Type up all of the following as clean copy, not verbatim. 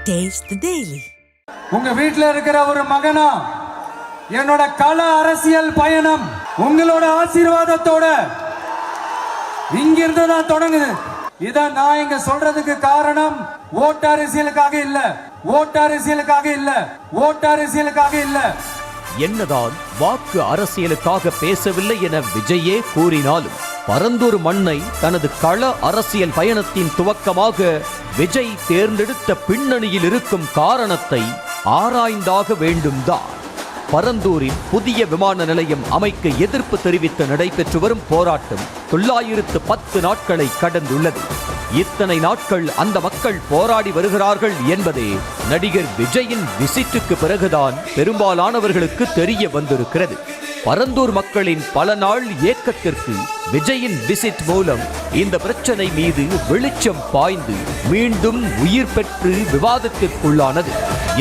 Taste the Daily. உங்க வீட்டில் இருக்கிற ஒரு மகனா என்னோட கள அரசியல் பயணம் உங்களோட ஆசீர்வாதத்தோட இங்கிருந்து தான் தொடங்குது. இத நான் இங்க சொல்றதுக்கு காரணம் ஓட்டு அரசியலுக்காக இல்ல, ஓட்டு அரசியலுக்காக இல்ல, ஓட்டு அரசியலுக்காக இல்ல. என்னதான் வாக்கு அரசியலுக்காக பேசவில்லை என விஜயே கூறினாலும் பரந்தூர் மண்ணை தனது கள அரசியல் பயணத்தின் துவக்கமாக விஜய் தேர்ந்தெடுத்த பின்னணியில் இருக்கும் காரணத்தை ஆராய்ந்தாக வேண்டும்தான். பரந்தூரில் புதிய விமான நிலையம் அமைக்க எதிர்ப்பு தெரிவித்து நடைபெற்று வரும் போராட்டம் 910 நாட்களை கடந்துள்ளது. இத்தனை நாட்கள் அந்த மக்கள் போராடி வருகிறார்கள் என்பதே நடிகர் விஜயின் விசிட்டுக்கு பிறகுதான் பெரும்பாலானவர்களுக்கு தெரிய வந்திருக்கிறது. பரந்தூர் மக்களின் பல நாள் ஏக்கத்திற்கு விஜயின் விசிட் மூலம் இந்த பிரச்சனை மீது வெளிச்சம் பாய்ந்து மீண்டும் உயிர் பெற்று விவாதத்திற்குள்ளானது.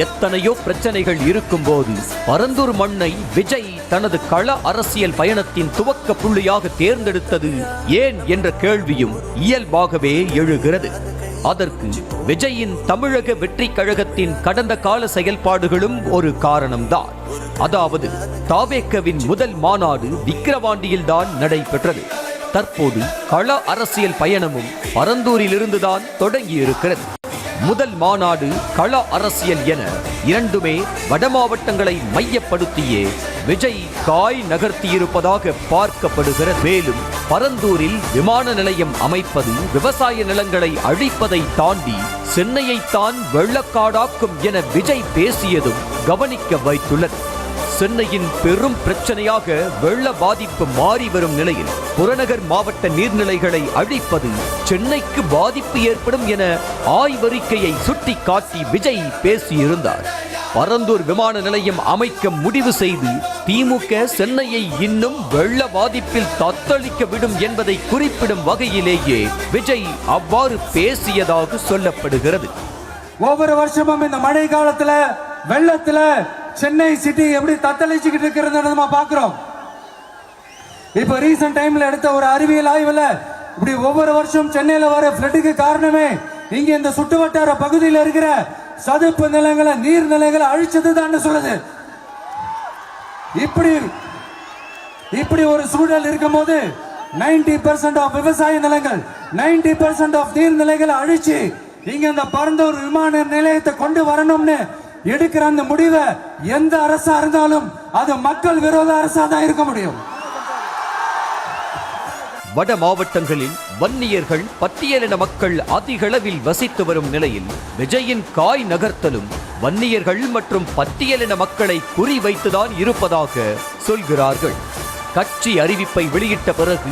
எத்தனையோ பிரச்சனைகள் இருக்கும் போது பரந்தூர் மண்ணை விஜய் தனது கள அரசியல் பயணத்தின் துவக்க புள்ளியாக தேர்ந்தெடுத்தது ஏன் என்ற கேள்வியும் இயல்பாகவே எழுகிறது. அதற்கு விஜயின் தமிழக வெற்றி கழகத்தின் கடந்த கால செயல்பாடுகளும் ஒரு காரணம்தான். அதாவது தாவேக்கவின் முதல் மாநாடு விக்கிரவாண்டியில் தான் நடைபெற்றது. தற்போது கள அரசியல் பயணமும் பரந்தூரிலிருந்துதான் தொடங்கி இருக்கிறது. முதல் மாநாடு கள அரசியல் என இரண்டுமே வட மாவட்டங்களை மையப்படுத்தியே விஜய் காய் நகர்த்தியிருப்பதாக பார்க்கப்படுகிறது. மேலும் பரந்தூரில் விமான நிலையம் அமைப்பது விவசாய நிலங்களை அழிப்பதை தாண்டி சென்னையைத்தான் வெள்ளக்காடாக்கும் என விஜய் பேசியதும் கவனிக்க வைத்துள்ளது. சென்னையின் பெரும் பிரச்சனையாக வெள்ள பாதிப்பு மாறி வரும் நிலையில் புறநகர் மாவட்ட நீர்நிலைகளை அழிப்பது சென்னைக்கு பாதிப்பு ஏற்படும் என ஆய்வறிக்கையை சுட்டிக்காட்டி விஜய் பேசியிருந்தார். பரந்தூர் விமான நிலையம் அமைக்க முடிவு செய்து திமுக சென்னையை இன்னும் வெள்ள பாதிப்பில் தத்தளிக்க விடும் என்பதை குறிப்பிடும் வகையிலேயே விஜய் அவ்வாறு பேசியதாக சொல்லப்படுகிறது. ஒவ்வொரு வருஷமும் இந்த மழை காலத்துல வெள்ளத்துல சென்னை சிட்டி எப்படி தத்தளிச்சுக்கிட்டு இருக்கிறது நம்ம பாக்குறோம். இப்ப ரீசன்ட் டைம்ல எடுத்த ஒரு அறிவியல் ஆய்வுல இப்படி ஒவ்வொரு வருஷம் சென்னையில வர ஃப்ளட்டுக்கு காரணமே இங்க இந்த சுற்றுவட்டார பகுதியில் இருக்கிற சதுப்பு நிலங்களை நீர்நிலைகளை அழிச்சதுதான் சொல்லுது. இப்படி ஒரு சூழல் இருக்கும் போது 90% ஆஃப் விவசாய நிலங்கள் 90% ஆஃப் நீர்நிலைகளை அழிச்சு இங்க இந்த பரந்தூர் விமான நிலையத்தை கொண்டு வரணும்னு எடுக்கிற அந்த முடிவை எந்த அரசா இருந்தாலும் அது மக்கள் விரோத அரசா தான் இருக்க முடியும். வட மாவட்டங்களில் வன்னியர்கள் பட்டியலின மக்கள் அதிக அளவில் வசித்து வரும் நிலையில் விஜயின் காய் நகர்த்தலும் வன்னியர்கள் மற்றும் பட்டியலின மக்களை குறிவைத்துதான் இருப்பதாக சொல்கிறார்கள். கட்சி அறிவிப்பை வெளியிட்ட பிறகு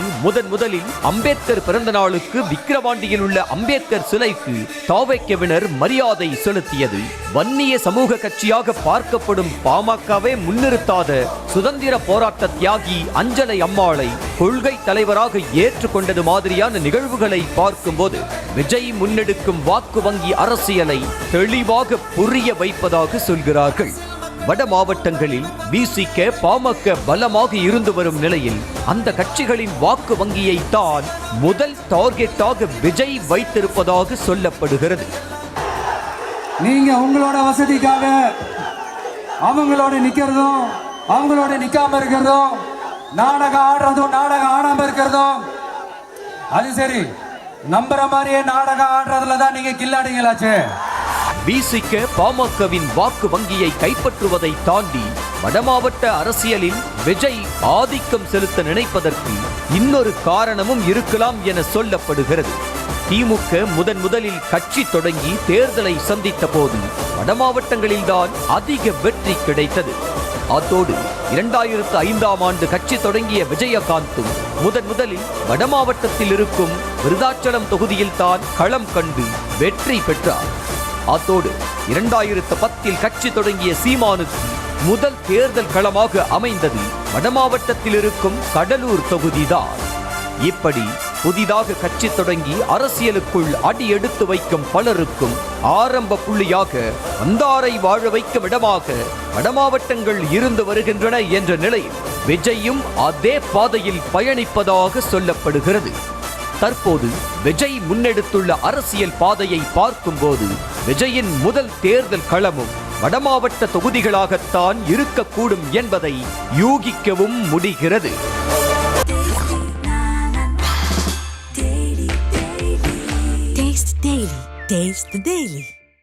முதலில் அம்பேத்கர் பிறந்த நாளுக்கு விக்கிரவாண்டியில் உள்ள அம்பேத்கர் சிலைக்கு தாவேக்கவினர் மரியாதை செலுத்தியது வன்னிய சமூக கட்சியாக பார்க்கப்படும் பாமகவே முன்னிறுத்தாத சுதந்திர போராட்ட தியாகி அஞ்சலை அம்மாளை கொள்கை தலைவராக ஏற்றுக்கொண்டது மாதிரியான நிகழ்வுகளை பார்க்கும்போது விஜய் முன்னெடுக்கும் வாக்கு வங்கி அரசியலை தெளிவாக புரிய வைப்பதாக சொல்கிறார்கள். வட மாவட்டங்களில் விசிக பாமக பலமாக இருந்து வரும் நிலையில் அந்த கட்சிகளின் வாக்கு வங்கியை தான் முதல் டார்கெட்டாக விஜய் வைத்திருப்பதாக சொல்லப்படுகிறது. நீங்க உங்களோட வசதிக்காக அவங்களோட நிக்கிறதும் அவங்களோட நிக்காம இருக்கிறதும் நாடகம் ஆடுறதும் நாடகம் ஆடாம இருக்கிறதும் அது சரி, நம்புற மாதிரியே நாடகம் ஆடுறதுல தான் நீங்க கில்லாடிங்களாச்சே. விசிக பாமகவின் வாக்கு வங்கியை கைப்பற்றுவதை தாண்டி வடமாவட்ட அரசியலில் விஜய் ஆதிக்கம் செலுத்த நினைப்பதற்கு இன்னொரு காரணமும் இருக்கலாம் என சொல்லப்படுகிறது. திமுக முதலில் கட்சி தொடங்கி தேர்தலை சந்தித்த போது வடமாவட்டங்களில்தான் அதிக வெற்றி கிடைத்தது. அத்தோடு 2005ஆம் ஆண்டு கட்சி தொடங்கிய விஜயகாந்தும் முதலில் வடமாவட்டத்தில் இருக்கும் விருதாச்சலம் தொகுதியில் தான் களம் கண்டு வெற்றி பெற்றார். அத்தோடு 2010இல் கட்சி தொடங்கிய சீமானுக்கு முதல் தேர்தல் களமாக அமைந்தது வடமாவட்டத்தில் இருக்கும் கடலூர் தொகுதிதான். இப்படி புதிதாக கட்சி தொடங்கி அரசியலுக்குள் அடி எடுத்து வைக்கும் பலருக்கும் ஆரம்ப புள்ளியாக வந்தாரை வாழ வைக்கும் இடமாக வடமாவட்டங்கள் இருந்து வருகின்றன என்ற நிலையில் விஜயும் அதே பாதையில் பயணிப்பதாக சொல்லப்படுகிறது. தற்போது விஜய் முன்னெடுத்துள்ள அரசியல் பாதையை பார்க்கும்போது விஜயின் முதல் தேர்தல் களமும் வடமாவட்ட தொகுதிகளாகத்தான் இருக்கக்கூடும் என்பதை யூகிக்கவும் முடிகிறது. Taste the Daily.